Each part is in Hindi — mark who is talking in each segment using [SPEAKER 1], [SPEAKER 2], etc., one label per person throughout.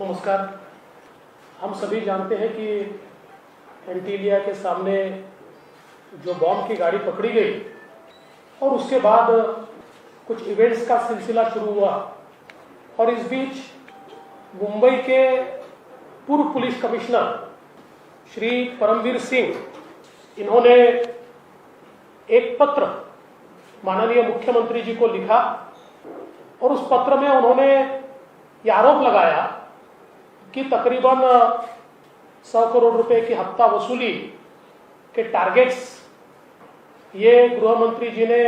[SPEAKER 1] नमस्कार। हम सभी जानते हैं कि एंटीलिया के सामने जो बॉम्ब की गाड़ी पकड़ी गई और उसके बाद कुछ इवेंट्स का सिलसिला शुरू हुआ और इस बीच मुंबई के पूर्व पुलिस कमिश्नर श्री परमवीर सिंह इन्होंने एक पत्र माननीय मुख्यमंत्री जी को लिखा और उस पत्र में उन्होंने ये आरोप लगाया कि तकरीबन 100 करोड़ रुपए की हफ्ता वसूली के टारगेट्स ये गृह मंत्री जी ने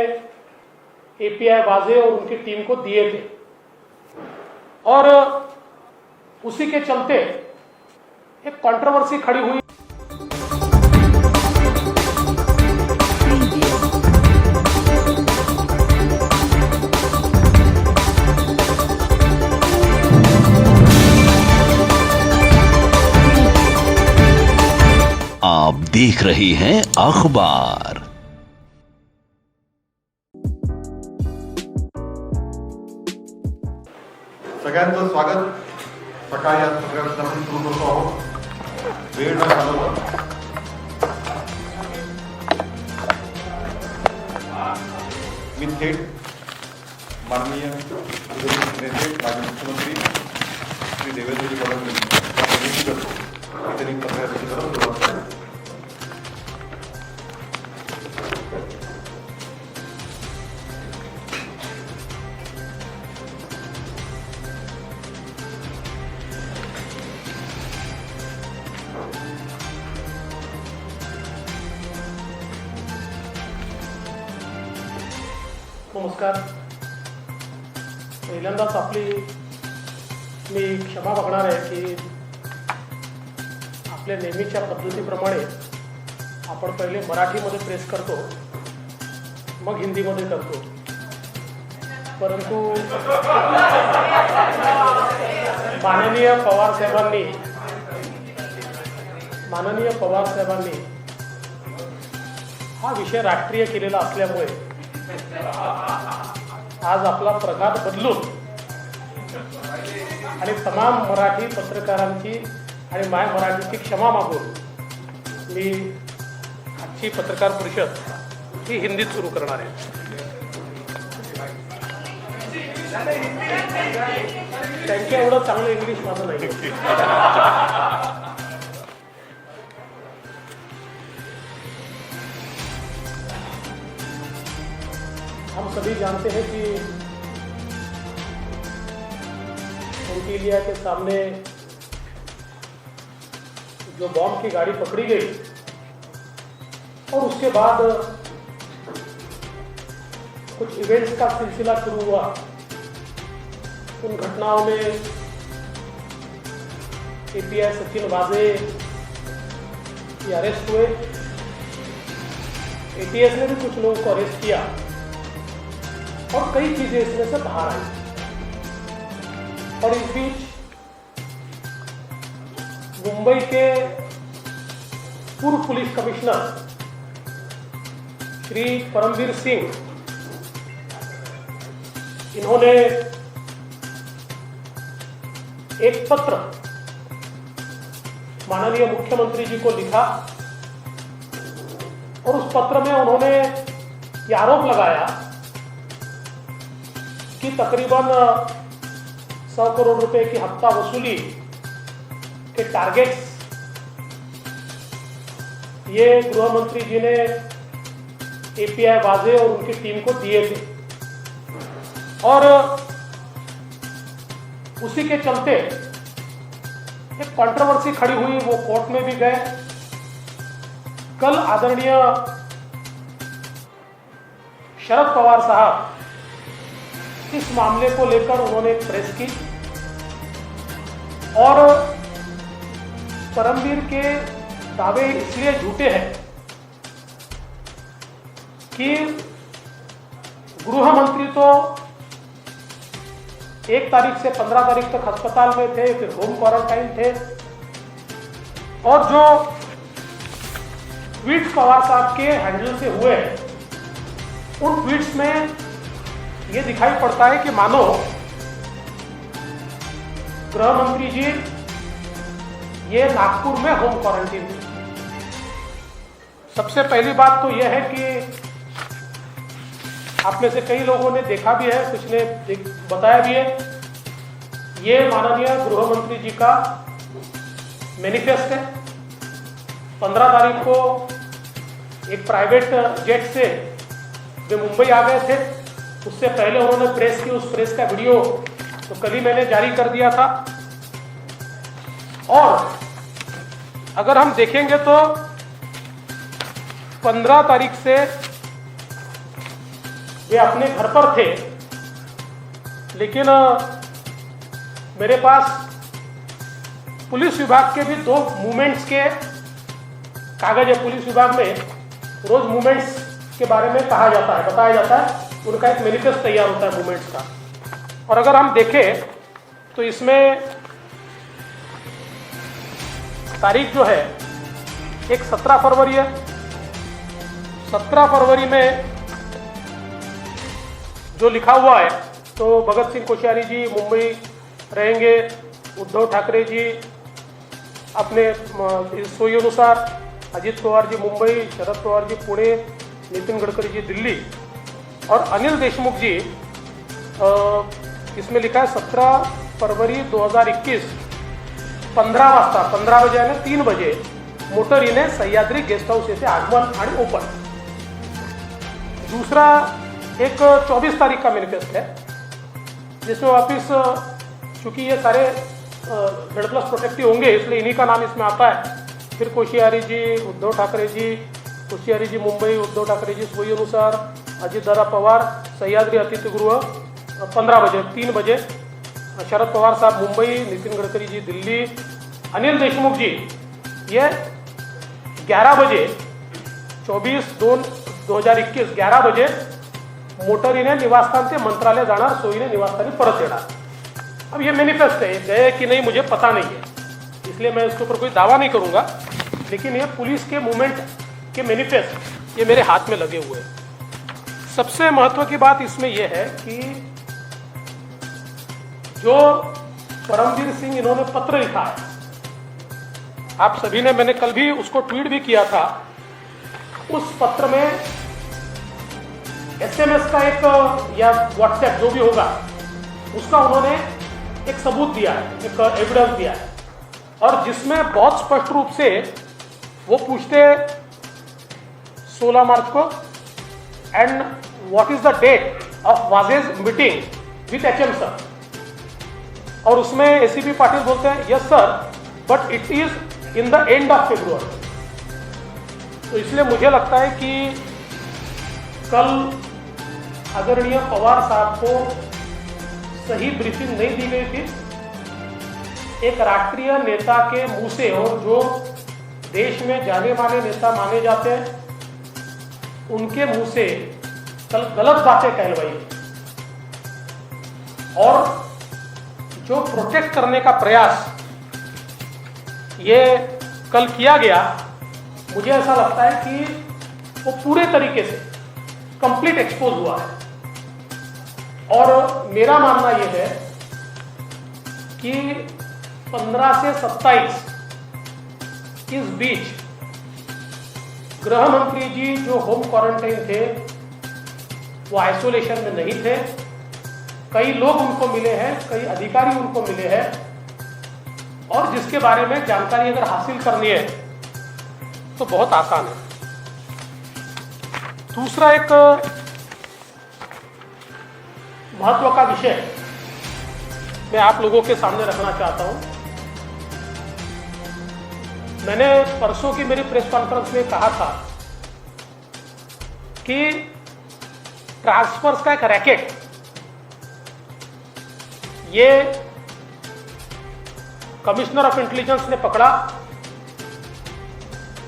[SPEAKER 1] एपीआई वाजे और उनकी टीम को दिए थे और उसी के चलते एक कंट्रोवर्सी खड़ी हुई।
[SPEAKER 2] आप देख रहे हैं अखबार।
[SPEAKER 3] सगळ्यांचं स्वागत। सकाळी आज सगळ्यांना आपण सुरू करतो आहोत। वेळ न घालवता मी थेट माननीय नेते माजी मुख्यमंत्री श्री देवेंद्रजी फडणवीस यांना विनंती करतो की त्यांनी पत्रकारांची सुरुवात करावी।
[SPEAKER 1] नमस्कार। पहिल्यांदाच आपली मी क्षमा मागणार आहे की आपल्या नेहमीच्या पद्धतीप्रमाणे आपण पहिले मराठीमध्ये प्रेस करतो मग हिंदीमध्ये करतो, परंतु माननीय पवार साहेबांनी हा विषय राष्ट्रीय केलेला असल्यामुळे आज आपला प्रघात बदलून आणि तमाम मराठी पत्रकारांची आणि माय मराठीची क्षमा मागून मी आजची पत्रकार परिषद ही हिंदीत सुरू करणार आहे। त्यांच्या एवढं चांगलं इंग्लिश माझं नाही। हम सभी जानते हैं कि एंटीलिया के सामने जो बॉम्ब की गाड़ी पकड़ी गई और उसके बाद कुछ इवेंट्स का सिलसिला शुरू हुआ। उन घटनाओं में एपीआई सचिन वाजे की अरेस्ट हुए, एटीएस ने भी कुछ लोगों को अरेस्ट किया और कई चीजें इसमें से बाहर आई। और इस बीच मुंबई के पूर्व पुलिस कमिश्नर श्री परमवीर सिंह इन्होंने एक पत्र माननीय मुख्यमंत्री जी को लिखा और उस पत्र में उन्होंने ये आरोप लगाया कि तकरीबन 100 करोड़ रुपए की हफ्ता वसूली के टारगेट्स ये गृह मंत्री जी ने एपीआई वाजे और उनकी टीम को दिए थे और उसी के चलते एक कंट्रोवर्सी खड़ी हुई। वो कोर्ट में भी गए। कल आदरणीय शरद पवार साहब इस मामले को लेकर उन्होंने एक प्रेस की और परमवीर के दावे इसलिए झूठे हैं कि गृह मंत्री तो 1 तारीख से 15 तारीख तक अस्पताल में थे, फिर होम क्वारंटाइन थे और जो ट्वीट पवार साहब के हैंडल से हुए उन ट्वीट्स में ये दिखाई पड़ता है कि मानो गृह मंत्री जी ये नागपुर में होम क्वारंटीन थे। सबसे पहली बात तो यह है कि आप में से कई लोगों ने देखा भी है, कुछ ने बताया भी है, ये माननीय गृह मंत्री जी का मैनिफेस्ट है। 15 तारीख को एक प्राइवेट जेट से वे मुंबई आ गए थे। उससे पहले उन्होंने प्रेस की, उस प्रेस का वीडियो तो कल ही मैंने जारी कर दिया था। और अगर हम देखेंगे तो 15 तारीख से वे अपने घर पर थे, लेकिन मेरे पास पुलिस विभाग के भी 2 मूवमेंट्स के कागज है। पुलिस विभाग में रोज मूवमेंट्स के बारे में कहा जाता है, बताया जाता है, उनका एक मैनिफेस्ट तैयार होता है मूवमेंट्स का। और अगर हम देखें तो इसमें तारीख जो है एक 17 फरवरी है। 17 फरवरी में जो लिखा हुआ है तो भगत सिंह कोश्यारी जी मुंबई रहेंगे, उद्धव ठाकरे जी अपने सोई अनुसार, अजित पवार जी मुंबई, शरद पवार जी पुणे, नितिन गडकरी जी दिल्ली और अनिल देशमुख जी इसमें लिखा है 17 फरवरी 2021 15 वाजता, 15 बजे आणि 3 बजे मोटरीने सह्याद्री गेस्ट हाऊस येथे आगमन आणि ओपन। दूसरा एक 24 तारीख का मैनिफेस्ट है, जिसमें वापिस चूंकि ये सारे Z+ प्रोटेक्टिव होंगे इसलिए इन्हीं का नाम इसमें आता है। फिर कोश्यारी जी, उद्धव ठाकरे जी, कोश्यारी जी मुंबई, उद्धव ठाकरे जी सोई अनुसार, अजितदादा पवार सह्याद्री अतिथीगृह 15 बजे, 3 बजे शरद पवार साहब मुंबई, नितिन गडकरी जी दिल्ली, अनिल देशमुख जी ये 11 बजे 24/2/2021 11 बजे मोटरीने निवासस्थान ते मंत्रालय जाणार, सोयीने निवासस्थानी परत येणार। अब ये मैनिफेस्ट है, गए कि नहीं मुझे पता नहीं है, इसलिए मैं इसके ऊपर कोई दावा नहीं करूंगा, लेकिन ये पुलिस के मूवमेंट के मैनिफेस्ट ये मेरे हाथ में लगे हुए हैं। सबसे महत्व की बात इसमें यह है कि जो परमवीर सिंह इन्होंने पत्र लिखा है, आप सभी ने, मैंने कल भी उसको ट्वीट भी किया था, उस पत्र में SMS का एक या WhatsApp जो भी होगा उसका उन्होंने एक सबूत दिया है, एक एविडेंस दिया है, और जिसमें बहुत स्पष्ट रूप से वो पूछते 16 मार्च को and what is the date of wages meeting with HM sir, और उसमें ACP पाटिल बोलते हैं yes sir but it is in the end of February. तो इसलिए मुझे लगता है कि कल आदरणीय पवार साहब को सही ब्रीफिंग नहीं दी गई थी। एक राष्ट्रीय नेता के मुंह से, और जो देश में जाने माने नेता माने जाते हैं, उनके मुंह से कल गलत बातें कहलवाई, और जो प्रोटेक्ट करने का प्रयास ये कल किया गया, मुझे ऐसा लगता है कि वो पूरे तरीके से कंप्लीट एक्सपोज हुआ है। और मेरा मानना यह है कि 15 से 27 इस बीच गृह मंत्री जी जो होम क्वारंटाइन थे वो आइसोलेशन में नहीं थे। कई लोग उनको मिले हैं, कई अधिकारी उनको मिले हैं, और जिसके बारे में जानकारी अगर हासिल करनी है तो बहुत आसान है। दूसरा एक महत्व का विषय मैं आप लोगों के सामने रखना चाहता हूं। मैंने परसों की मेरी प्रेस कॉन्फ्रेंस में कहा था कि ट्रांसफर्स का एक रैकेट ये कमिश्नर ऑफ इंटेलिजेंस ने पकड़ा।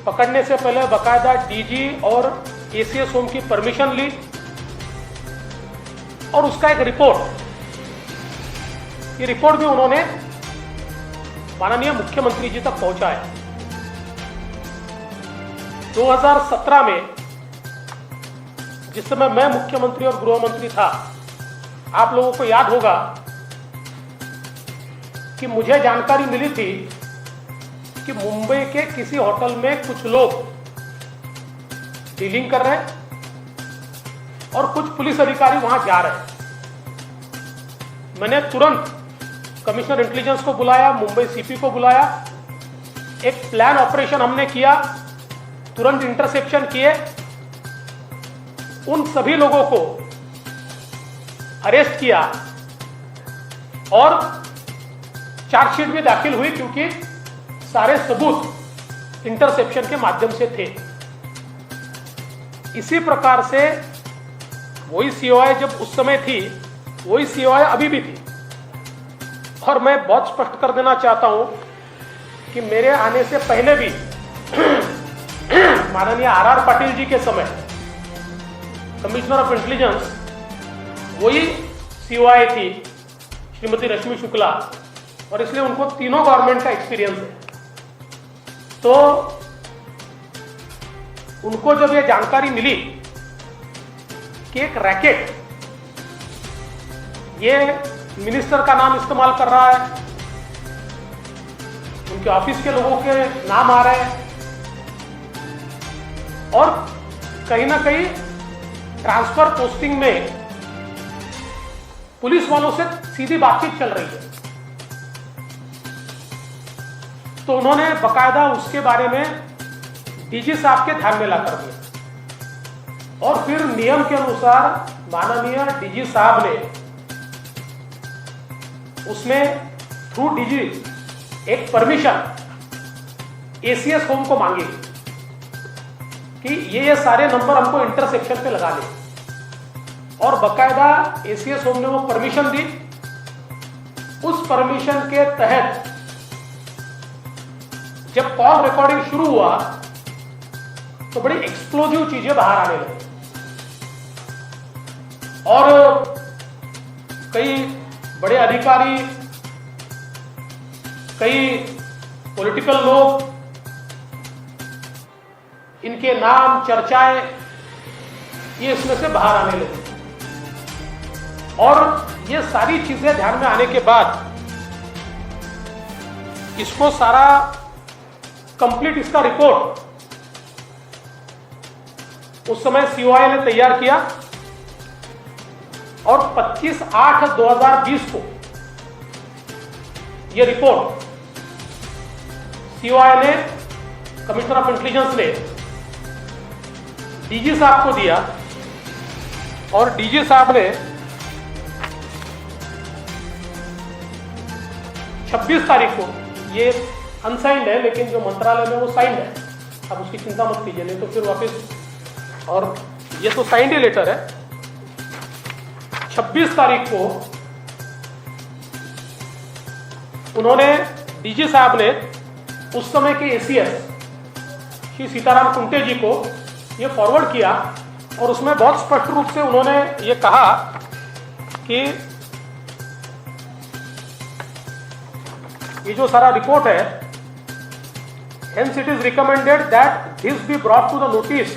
[SPEAKER 1] पकड़ने से पहले बकायदा DG और ACS होम की परमिशन ली, और उसका एक रिपोर्ट, ये रिपोर्ट भी उन्होंने माननीय मुख्यमंत्री जी तक पहुंचाया। 2017 में जिस समय मैं मुख्यमंत्री और गृह मंत्री था, आप लोगों को याद होगा कि मुझे जानकारी मिली थी कि मुंबई के किसी होटल में कुछ लोग डीलिंग कर रहे हैं और कुछ पुलिस अधिकारी वहां जा रहे हैं। मैंने तुरंत कमिश्नर इंटेलिजेंस को बुलाया, मुंबई सीपी को बुलाया, एक प्लान ऑपरेशन हमने किया, तुरंत इंटरसेप्शन किए, उन सभी लोगों को अरेस्ट किया और चार्जशीट भी दाखिल हुई क्योंकि सारे सबूत इंटरसेप्शन के माध्यम से थे। इसी प्रकार से वही सीओआई जब उस समय थी, वही सीओआई अभी भी थी। और मैं बहुत स्पष्ट कर देना चाहता हूं कि मेरे आने से पहले भी माननीय आर पाटिल जी के समय कमिश्नर ऑफ इंटेलिजेंस वही सीओआई थी, श्रीमती रश्मि शुक्ला, और इसलिए उनको तीनों गवर्नमेंट का एक्सपीरियंस है। तो उनको जब यह जानकारी मिली कि एक रैकेट ये मिनिस्टर का नाम इस्तेमाल कर रहा है, उनके ऑफिस के लोगों के नाम आ रहे हैं और कहीं ना कहीं ट्रांसफर पोस्टिंग में पुलिस वालों से सीधी बातचीत चल रही है, तो उन्होंने बकायदा उसके बारे में डीजी साहब के ध्यान में ला कर दिया और फिर नियम के अनुसार माननीय डीजी साहब ने उसमें थ्रू डीजी एक परमिशन एसीएस होम को मांगी कि ये सारे नंबर हमको इंटरसेक्शन पे लगा ले, और बकायदा एसीएस होम ने वो परमिशन दी। उस परमिशन के तहत जब कॉल रिकॉर्डिंग शुरू हुआ तो बड़ी एक्सप्लोजिव चीजें बाहर आने लगी और कई बड़े अधिकारी, कई पॉलिटिकल लोग, इनके नाम, चर्चाएं ये इसमें से बाहर आने लगी। और ये सारी चीजें ध्यान में आने के बाद इसको सारा कंप्लीट इसका रिपोर्ट उस समय सीओआई ने तैयार किया और 25/8/2020 को ये रिपोर्ट सीओआई ने, कमिश्नर ऑफ इंटेलिजेंस ने डीजी साहब को दिया और डीजी साहब ने 26 तारीख को, ये अनसाइंड है लेकिन जो मंत्रालय में वो साइंड है, अब उसकी चिंता मत कीजिए, नहीं तो फिर वापस, और ये तो साइंड ही लेटर है। 26 तारीख को उन्होंने, डीजी साहब ने उस समय के एसीएस श्री सीताराम कुंटे जी को ये फॉरवर्ड किया और उसमें बहुत स्पष्ट रूप से उन्होंने ये कहा कि ये जो सारा रिपोर्ट है, hence it is recommended that this be brought to the notice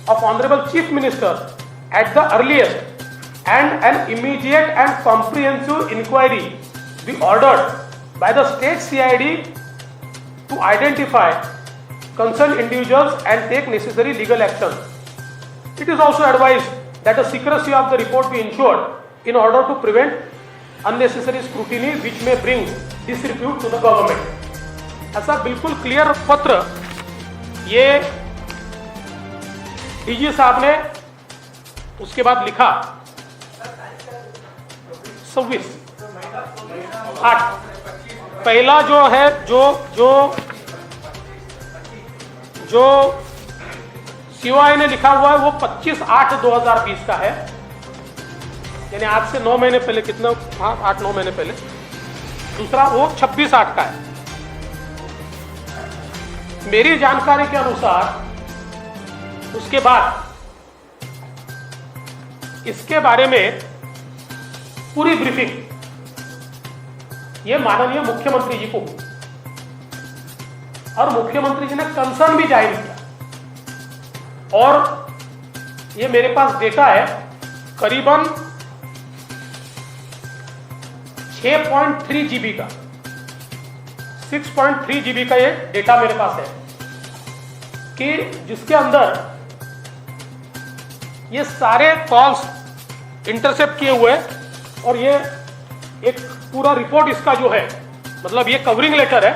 [SPEAKER 1] of Honorable Chief Minister at the earliest, and an immediate and comprehensive inquiry be ordered by the state CID to identify concerned individuals and take necessary legal action. It is also advised that the secrecy of the report be ensured in order to prevent unnecessary scrutiny which may bring disrepute to the government. ऐसा बिल्कुल क्लियर पत्र ये डीजी साहब ने उसके बाद लिखा 26/8। पहला जो है जो सीओआई ने लिखा हुआ है वो 25/8/2020 का है, यानी आज से 9 महीने पहले, कितना, हाँ 8-9 महीने पहले। दूसरा वो 26/8 का है। मेरी जानकारी के अनुसार उसके बाद इसके बारे में पूरी ब्रीफिंग ये माननीय मुख्यमंत्री जी को हुई और मुख्यमंत्री जी ने कंसर्न भी जाहिर किया और ये मेरे पास डेटा है, करीबन 6.3 GB का 6.3 GB का ये डेटा मेरे पास है कि जिसके अंदर ये सारे कॉल्स इंटरसेप्ट किए हुए हैं और ये एक पूरा रिपोर्ट इसका जो है, मतलब ये कवरिंग लेटर है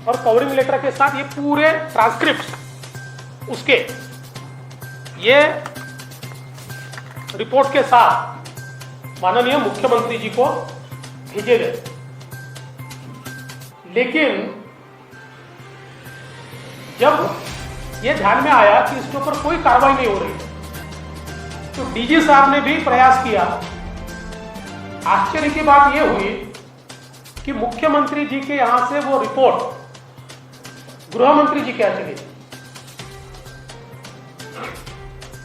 [SPEAKER 1] और कवरिंग लेटर के साथ ये पूरे ट्रांसक्रिप्ट उसके ये रिपोर्ट के साथ माननीय मुख्यमंत्री जी को भेजे गए। लेकिन जब ये ध्यान में आया कि इसके ऊपर कोई कार्रवाई नहीं हो रही, तो डीजी साहब ने भी प्रयास किया। आश्चर्य की बात यह हुई कि मुख्यमंत्री जी के यहां से वो रिपोर्ट गृह मंत्री जी के यहाँ चली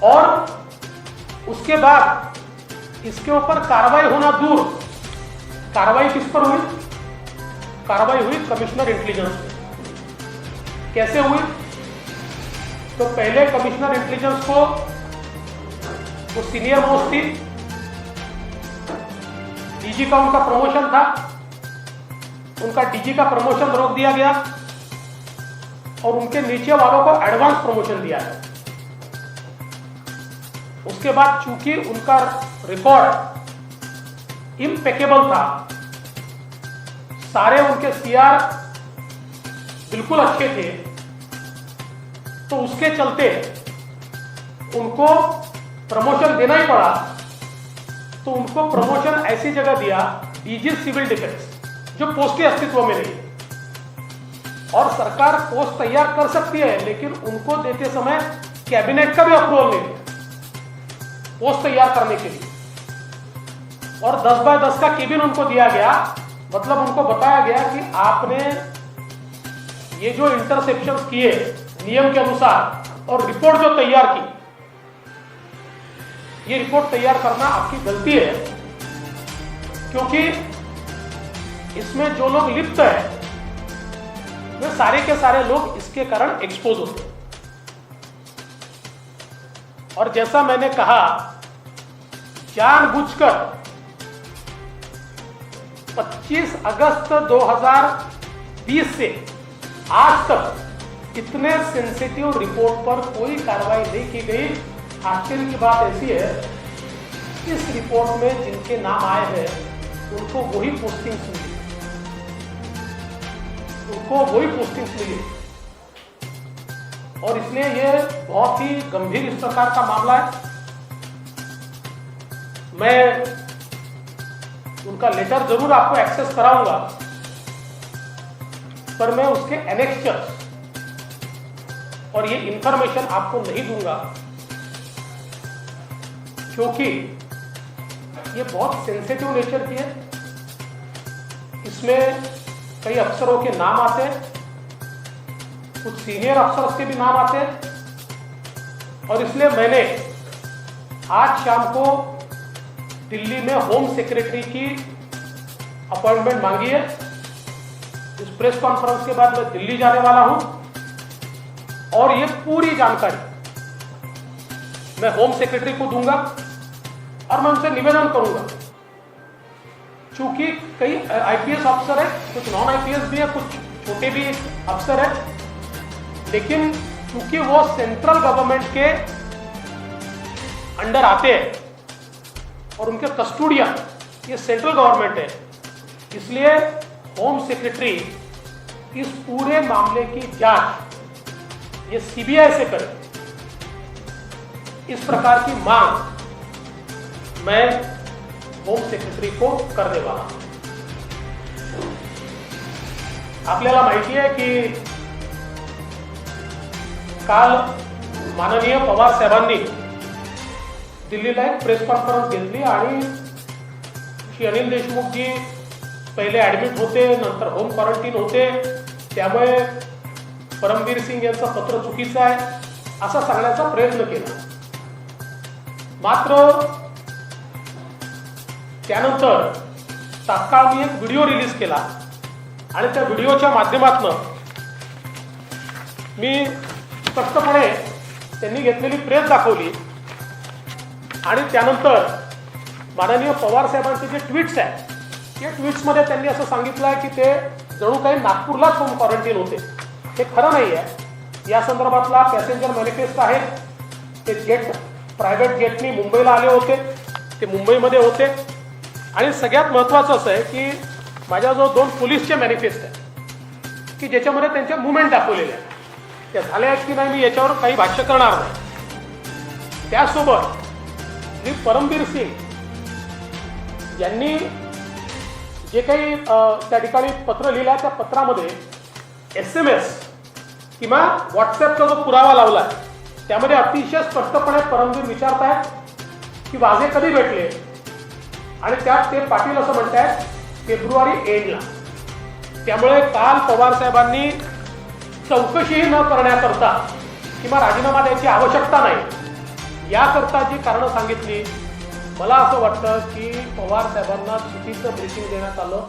[SPEAKER 1] और उसके बाद इसके ऊपर कार्रवाई होना दूर, कार्रवाई किस पर हुई? कार्रवाई हुई कमिश्नर इंटेलिजेंस पे। कैसे हुई? तो पहले कमिश्नर इंटेलिजेंस को वो सीनियर मोस्ट थी, डीजी का उनका प्रमोशन था, उनका डीजी का प्रमोशन रोक दिया गया और उनके नीचे वालों को एडवांस प्रमोशन दिया गया। उसके बाद चूंकि उनका रिकॉर्ड इम्पेकेबल था, सारे उनके सीआर बिल्कुल अच्छे थे, तो उसके चलते उनको प्रमोशन देना ही पड़ा। तो उनको प्रमोशन ऐसी जगह दिया, डीजी सिविल डिफेंस, जो पोस्ट के अस्तित्व में नहीं। और सरकार पोस्ट तैयार कर सकती है, लेकिन उनको देते समय कैबिनेट का भी अप्रूवल नहीं है पोस्ट तैयार करने के लिए। और 10 बाय 10 का केबिन उनको दिया गया, मतलब उनको बताया गया कि आपने ये जो इंटरसेप्शन किए नियम के अनुसार और रिपोर्ट जो तैयार की, ये रिपोर्ट तैयार करना आपकी गलती है, क्योंकि इसमें जो लोग लिप्त है वे सारे के सारे लोग इसके कारण एक्सपोज होते हैं। और जैसा मैंने कहा, जानबूझकर 25 अगस्त 2020 से आज तक इतने सेंसिटिव रिपोर्ट पर कोई कार्रवाई नहीं की गई। आश्चर्य की बात ऐसी है, इस रिपोर्ट में जिनके नाम आए हैं उनको वही पोस्टिंग्स मिली, उनको वही पोस्टिंग्स मिली। और इसलिए ये बहुत ही गंभीर इस प्रकार का मामला है। मैं उनका लेटर जरूर आपको एक्सेस कराऊंगा, पर मैं उसके एनेक्चर्स और ये इंफॉर्मेशन आपको नहीं दूंगा, क्योंकि ये बहुत सेंसिटिव नेचर की है। इसमें कई अफसरों के नाम आते हैं, कुछ सीनियर अफसर्स के भी नाम आते हैं। और इसलिए मैंने आज शाम को दिल्ली में होम सेक्रेटरी की अपॉइंटमेंट मांगी है। इस प्रेस कॉन्फ्रेंस के बाद मैं दिल्ली जाने वाला हूं और ये पूरी जानकारी मैं होम सेक्रेटरी को दूंगा और मैं उनसे निवेदन करूंगा, चूंकि कई आईपीएस अफसर है, कुछ नॉन आईपीएस भी है, कुछ छोटे भी अफसर है, लेकिन क्योंकि वो सेंट्रल गवर्नमेंट के अंडर आते हैं और उनके कस्टोडियन ये सेंट्रल गवर्नमेंट है, इसलिए होम सेक्रेटरी इस पूरे मामले की जांच ये सीबीआई से करे, इस प्रकार की मांग मैं होम सेक्रेटरी को करने वाला हूं। आपल्याला माहिती आहे की काल माननीय पवार साहेबांनी दिल्लीला एक प्रेस कॉन्फरन्स घेतली आणि श्री अनिल देशमुख जी पहिले ऍडमिट होते, नंतर होम क्वारंटीन होते, त्यामुळे परमवीर सिंग यांचं पत्र चुकीचं आहे असं सांगण्याचा प्रयत्न केला। मात्र त्यानंतर तात्काळ मी एक व्हिडिओ रिलीज केला आणि त्या व्हिडिओच्या माध्यमातून मी स्पष्टपणे त्यांनी घेतलेली प्रेस दाखवली आणि त्यानंतर माननीय पवार साहेबांचे जे ट्विट्स आहेत, या ट्विट्समध्ये त्यांनी असं सांगितलं आहे की ते जणू काही नागपूरलाच होम क्वारंटीन होते. हे खरं नाही आहे. या संदर्भातला पॅसेंजर मॅनिफेस्ट आहे. ते जेट प्रायव्हेट जेटनी मुंबईला आले होते, ते मुंबईमध्ये होते. आणि सगळ्यात महत्त्वाचं असं आहे की माझ्याजवळ 2 पोलीसचे मॅनिफेस्ट आहेत की ज्याच्यामध्ये त्यांच्या मुवमेंट दाखवलेल्या आहेत. त्या झाल्या आहेत की नाही मी याच्यावर काही भाष्य करणार नाही. त्यासोबत श्री परमबीर सिंग यांनी जे काही त्या ठिकाणी पत्र लिहिलं त्या पत्रामध्ये SMS किंवा व्हॉट्सॲपचा जो पुरावा लावला त्यामध्ये अतिशय स्पष्टपणे परमबीर विचारतायत की वाझे कधी भेटले आणि त्यात ते पाटील असं म्हणतायत फेब्रुवारी एंडला. त्यामुळे काल पवार साहेबांनी चौकशीही न करण्याकरता किंवा राजीनामा द्यायची आवश्यकता नाही याकरता जी कारणं सांगितली, मला असं वाटतं की पवार साहेबांना चुकीचं ब्रीफिंग देण्यात आलं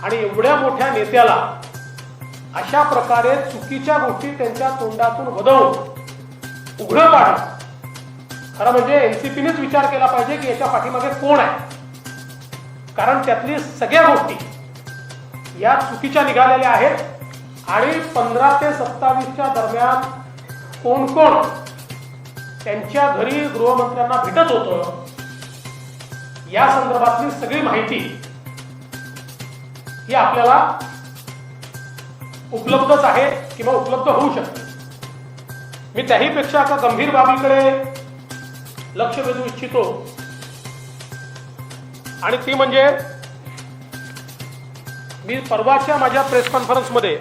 [SPEAKER 1] आणि एवढ्या मोठ्या नेत्याला अशा प्रकारे चुकीच्या गोष्टी त्यांच्या तोंडातून वदवून उघडं पाडणं. खरं म्हणजे NCPनेच विचार केला पाहिजे की याच्या पाठीमागे कोण आहे, कारण त्यातली सगळ्या गोष्टी या चुकीच्या निघालेल्या आहेत. आणि 15 ते 27च्या दरम्यान कोण कोण त्यांच्या घरी गृहमंत्र्यांना भेटत होतं या संदर्भातली सगळी माहिती ही आपल्याला उपलब्धच आहे किंवा उपलब्ध होऊ शकते. मी त्याहीपेक्षा एका गंभीर बाबीकडे लक्ष वेधू इच्छितो आणि ती म्हणजे मी परवाच्या माझ्या प्रेस कॉन्फरन्समध्ये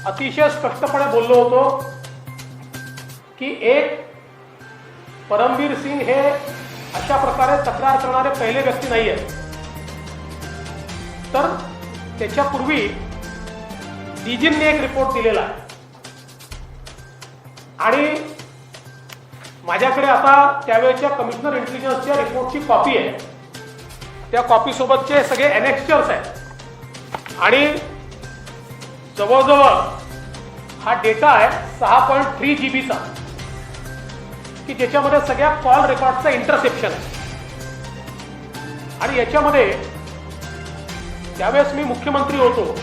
[SPEAKER 1] अतिशय स्पष्टपणे बोललो होतो की एक परमबीर सिंग हे अशा प्रकारे तक्रार करणारे पहिले व्यक्ती नाही आहेत. तर त्याच्यापूर्वी डीजींनी एक रिपोर्ट दिलेला आहे आणि माझ्याकडे आता त्यावेळेच्या कमिशनर इंटेलिजन्सच्या रिपोर्टची कॉपी आहे. त्या कॉपी सोबतचे सगळे एनेक्स्चर्स आहेत आणि जवळजवळ हा डेटा आहे 6.3 GB की ज्याच्यामध्ये सगळ्या कॉल रेकॉर्डचं इंटरसेप्शन आहे. आणि याच्यामध्ये ज्यावेळेस मी मुख्यमंत्री होतो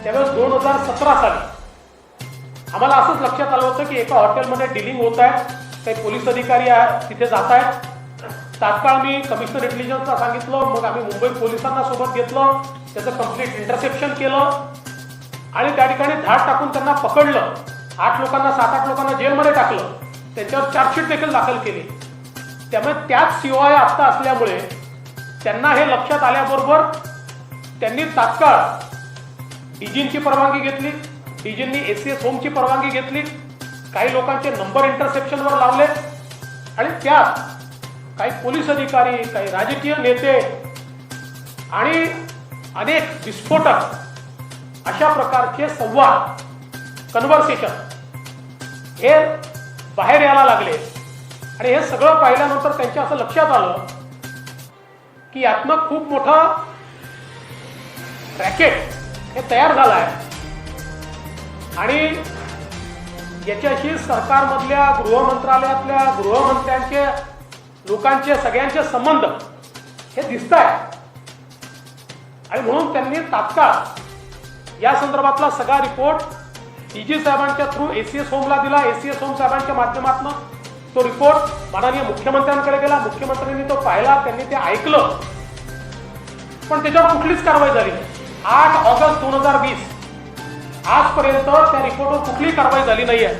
[SPEAKER 1] त्यावेळेस 2017 साली आम्हाला असंच लक्षात आलं होतं की एका हॉटेलमध्ये डीलिंग होत आहे, काही पोलीस अधिकारी तिथे जात आहेत. तात्काळ मी कमिशनर इंटेलिजन्सला सांगितलं, मग आम्ही मुंबई पोलिसांना सोबत घेतलं, त्याचं कंप्लीट इंटरसेप्शन केलं आणि त्या ठिकाणी धाड टाकून त्यांना पकडलं. 8 लोकांना 7-8 लोकांना जेलमध्ये टाकलं, त्यांच्यावर चार्जशीट देखील दाखल केली. त्यामुळे त्याच COI आत्ता असल्यामुळे त्यांना हे लक्षात आल्याबरोबर त्यांनी तात्काळ डीजींची परवानगी घेतली, डीजींनी ACS होमची परवानगी घेतली, काही लोकांचे नंबर इंटरसेप्शनवर लावले आणि त्यात काही पोलीस अधिकारी, काही राजकीय नेते आणि अनेक विस्फोटक अशा प्रकारचे संवाद कन्व्हर्सेशन हे बाहेर यायला लागले. आणि हे सगळं पाहिल्यानंतर त्यांच्या असं लक्षात आलं की यातनं खूप मोठा रॅकेट हे तयार झाला आहे आणि याच्याशी सरकारमधल्या गृहमंत्रालयातल्या गृहमंत्र्यांचे लोकांचे सगळ्यांचे संबंध हे दिसत आहेत. आणि म्हणून त्यांनी तात्काळ या संदर्भातला सगळा रिपोर्ट DG साहेबांच्या थ्रू ACS होमला दिला. ACS होम साहेबांच्या माध्यमातून तो रिपोर्ट माननीय मुख्यमंत्र्यांकडे गेला. मुख्यमंत्र्यांनी तो पाहिला, त्यांनी ते ऐकलं, पण त्याच्यावर कुठलीच कारवाई झाली नाही. 8 ऑगस्ट 2020 आजपर्यंत त्या रिपोर्टवर कुठलीही कारवाई झाली नाही आहे.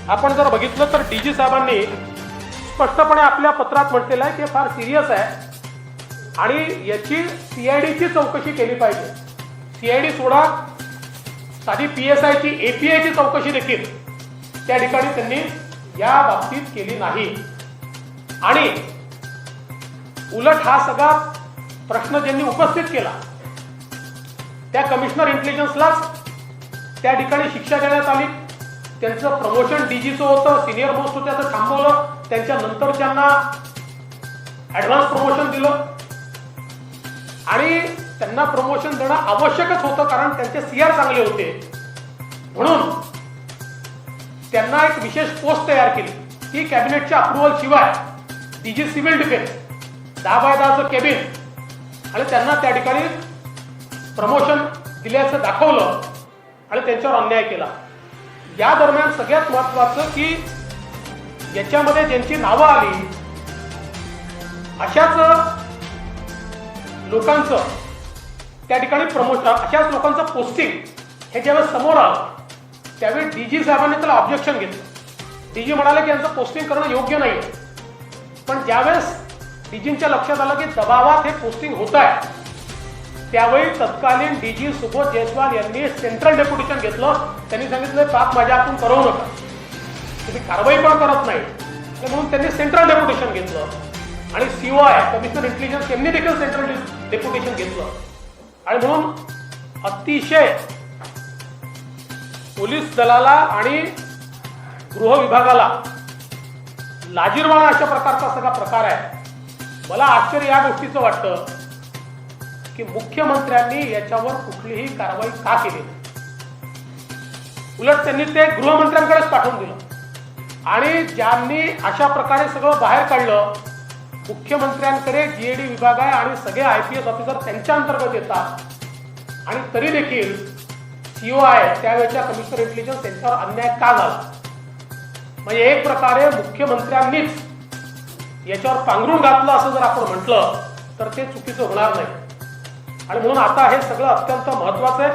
[SPEAKER 1] आपण जर बघितलं तर DG साहेबांनी स्पष्टपणे आपल्या पत्रात म्हटलेलं आहे की फार सिरियस आहे आणि याची CIDची चौकशी केली पाहिजे. CID सोडा, साधी PSIची APIची चौकशी देखील त्या ठिकाणी त्यांनी या बाबतीत केली नाही. आणि उलट हा सगळा प्रश्न ज्यांनी उपस्थित केला त्या कमिशनर इंटेलिजन्सलाच त्या ठिकाणी शिक्षा देण्यात आली. त्यांचं प्रमोशन DGचं होतं, सिनियर मोस्ट होतं, त्याचं थांबवलं. त्यांच्या नंतरच्यांना ऍडव्हान्स प्रमोशन दिलं आणि त्यांना प्रमोशन देणं आवश्यकच होतं कारण त्यांचे CR चांगले होते. म्हणून त्यांना एक विशेष पोस्ट तयार केली की कॅबिनेटच्या अप्रुव्हल शिवाय DG सिव्हिल डिफेन्स 10 बाय 10चं केबिन आणि त्यांना त्या ठिकाणी प्रमोशन दिल्याचं दाखवलं आणि त्यांच्यावर अन्याय केला. या दरम्यान सगळ्यात महत्वाचं की याच्यामध्ये ज्यांची नावं आली अशाच लोकांचं त्या ठिकाणी प्रमोशन, अशाच लोकांचं पोस्टिंग हे ज्यावेळेस समोर आलं त्यावेळी डीजी साहेबांनी त्याला ऑब्जेक्शन घेतलं. डीजी म्हणाले की यांचं पोस्टिंग करणं योग्य नाही. पण ज्यावेळेस डीजींच्या लक्षात आलं की दबावात हे पोस्टिंग होत आहे त्यावेळी तत्कालीन डीजी सुबोध जयस्वाल यांनी सेंट्रल डेप्युटेशन घेतलं. त्यांनी सांगितलं पाप माझ्या हातून करवू नका, तुम्ही कारवाई पण करत नाही, म्हणून त्यांनी सेंट्रल डेप्युटेशन घेतलं. आणि COI कमिशनर इंटेलिजन्स यांनी देखील सेंट्रल डेप्युटेशन घेतलं. आणि म्हणून अतिशय पोलीस दलाला आणि गृह विभागाला लाजिरवाणा अशा प्रकारचा सगळा प्रकार आहे. मला आश्चर्य या गोष्टीचं वाटतं की मुख्यमंत्र्यांनी याच्यावर कुठलीही कारवाई का केली नाही. उलट त्यांनी ते गृहमंत्र्यांकडेच पाठवून दिलं. आणि ज्यांनी अशा प्रकारे सगळं बाहेर काढलं, मुख्यमंत्र्यांकडे GAD विभाग आहे आणि सगळे IPS ऑफिसर त्यांच्या अंतर्गत येतात आणि तरी देखील COI त्यावेळेच्या कमिशनर इंटेलिजन्स त्यांच्यावर अन्याय का झाला. म्हणजे एक प्रकारे मुख्यमंत्र्यांनीच याच्यावर पांघरून घातलं असं जर आपण म्हटलं तर ते चुकीचं होणार नाही. आणि म्हणून आता हे सगळं अत्यंत महत्वाचं आहे.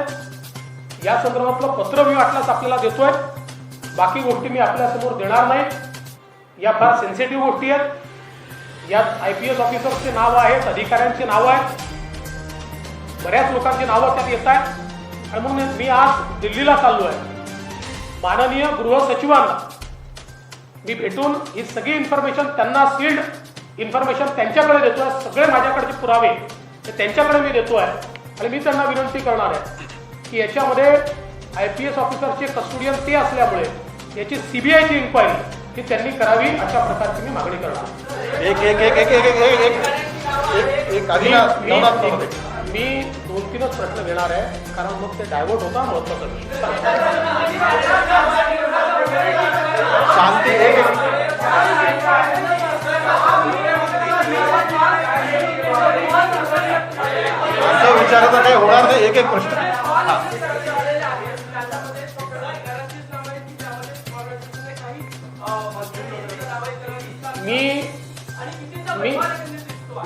[SPEAKER 1] या संदर्भातलं पत्र मी वाटल्यास आपल्याला देतोय. बाकी गोष्टी मी आपल्या समोर देणार नाही. या फार सेन्सिटिव्ह गोष्टी आहेत. यात IPS ऑफिसरचे नाव आहेत, अधिकाऱ्यांची नावं आहेत, बऱ्याच लोकांची नावं त्यात येत आहेत. आणि म्हणून मी आज दिल्लीला चाललो आहे. माननीय गृह सचिवांना मी भेटून ही सगळी इन्फॉर्मेशन, त्यांना सील्ड इन्फॉर्मेशन त्यांच्याकडे देतोय. सगळे माझ्याकडचे पुरावे ते त्यांच्याकडे मी देतोय. आणि मी त्यांना विनंती करणार आहे की याच्यामध्ये IPS ऑफिसरचे कस्टोडियन ते असल्यामुळे याची CBIची इन्क्वायरी ही त्यांनी करावी अशा प्रकारची मी मागणी करणार. मी 2-3च प्रश्न घेणार आहे कारण मग ते डायव्हर्ट होता महत्वाचं.
[SPEAKER 3] शांती विचारायचं काही होणार नाही. एक प्रश्न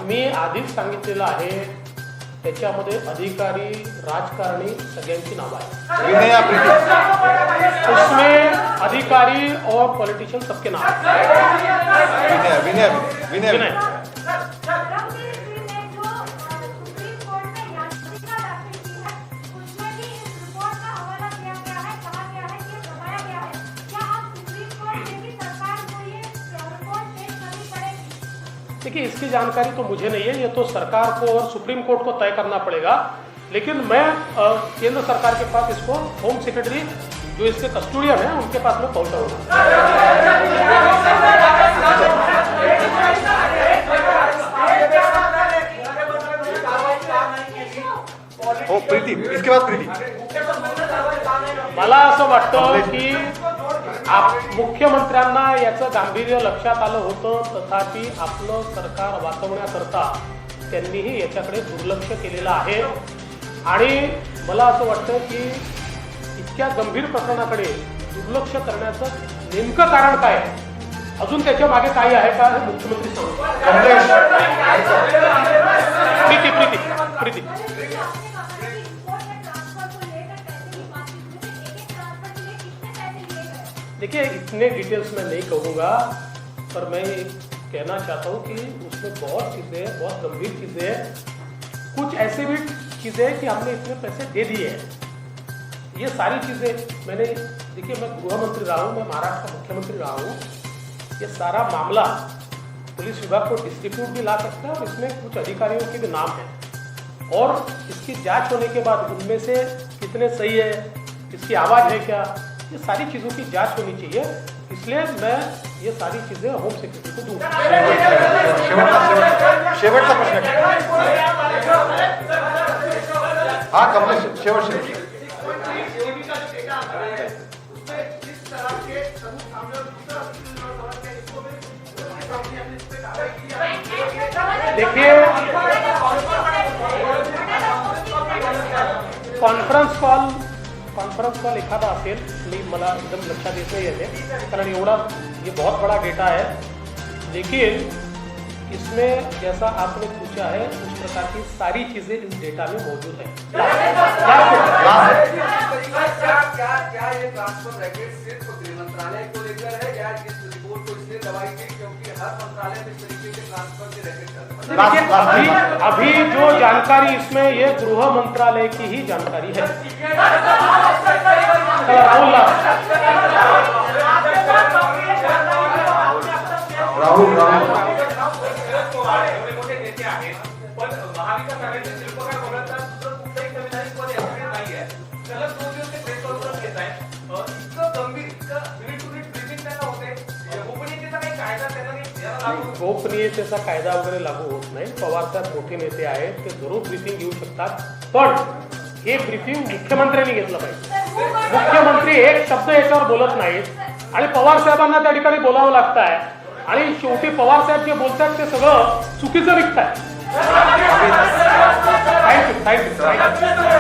[SPEAKER 1] मी आधीच सांगितलेलं आहे त्याच्यामध्ये अधिकारी, राजकारणी सगळ्यांची नावं आहेत. उसमें अधिकारी और पॉलिटिशियन सबके नाम विनय. देखिए इसकी जानकारी तो मुझे नहीं है, ये तो सरकार को और सुप्रीम कोर्ट को तय करना पड़ेगा. लेकिन मैं केंद्र सरकार के पास इसको होम सेक्रेटरी जो इसके कस्टोडियन है उनके पास में पहुंचाऊंगा.
[SPEAKER 3] हो प्रीति, इसके बाद प्रीति.
[SPEAKER 1] मला असं वाटतं की मुख्यमंत्र्यांना याचं गांभीर्य लक्षात आलं होतं, तथापि आपलं सरकार वाचवण्याकरता त्यांनीही याच्याकडे दुर्लक्ष केलेलं आहे. आणि मला असं वाटतं की इतक्या गंभीर प्रकरणाकडे दुर्लक्ष करण्याचं नेमकं कारण काय, अजून त्याच्या मागे काही आहे का हे मुख्यमंत्री सांगतो. प्रीति देखिए इतने डिटेल्स में नहीं कहूँगा, पर मैं कहना चाहता हूँ कि उसमें बहुत चीज़ें, बहुत गंभीर चीज़ें हैं. कुछ ऐसे भी चीज़ें हैं कि हमने इतने पैसे दे दिए हैं. ये सारी चीज़ें मैंने, देखिए मैं गृह मंत्री रहा हूँ, मैं महाराष्ट्र का मुख्यमंत्री रहा हूँ. ये सारा मामला पुलिस विभाग को डिस्ट्रीब्यूट भी ला सकता है और इसमें कुछ अधिकारियों के भी नाम हैं. और इसकी जांच होने के बाद उनमें से कितने सही है, इसकी आवाज़ है क्या, ये सारी चीज़ों की जांच होनी चाहिए. इसलिए मैं ये सारी चीज़ें होम सेक्रेटरी को दूंगा.
[SPEAKER 3] शेवटचा प्रश्न. हाँ कमलेश, शेवट.
[SPEAKER 1] देखिए कॉन्फरन्स कॉल एखादा असेल, मला एकदम लक्षात येत नहीं है, कारण एवढा ये बहुत बड़ा डेटा है, लेकिन इसमें जैसा आपने पूछा है उस प्रकार की सारी चीजें इस डेटा में मौजूद है।
[SPEAKER 4] क्या ये ट्रांसफर रैकेट सिर्फ गृह मंत्रालय को लेकर है या इस रिपोर्ट को इसलिए दवाई थी क्योंकि हर मंत्रालय में इस तरीके के ट्रांसफर के रैकेट
[SPEAKER 1] देखिए, अभी जो जानकारी इसमें ये गृह मंत्रालय की ही जानकारी है। राहुल गोपनीयतेचा कायदा वगैरे लागू होत नाही। पवार साहेब मोठे नेते आहेत, ते जरूर ब्रीफिंग घेऊ शकतात, पण हे ब्रीफिंग मुख्यमंत्र्यांनी घेतलं पाहिजे। मुख्यमंत्री एक शब्द याच्यावर बोलत नाहीत आणि पवार साहेबांना त्या ठिकाणी बोलावं लागत आहे आणि शेवटी पवार साहेब जे बोलतात ते सगळं चुकीचं निघत आहे। थँक्यू।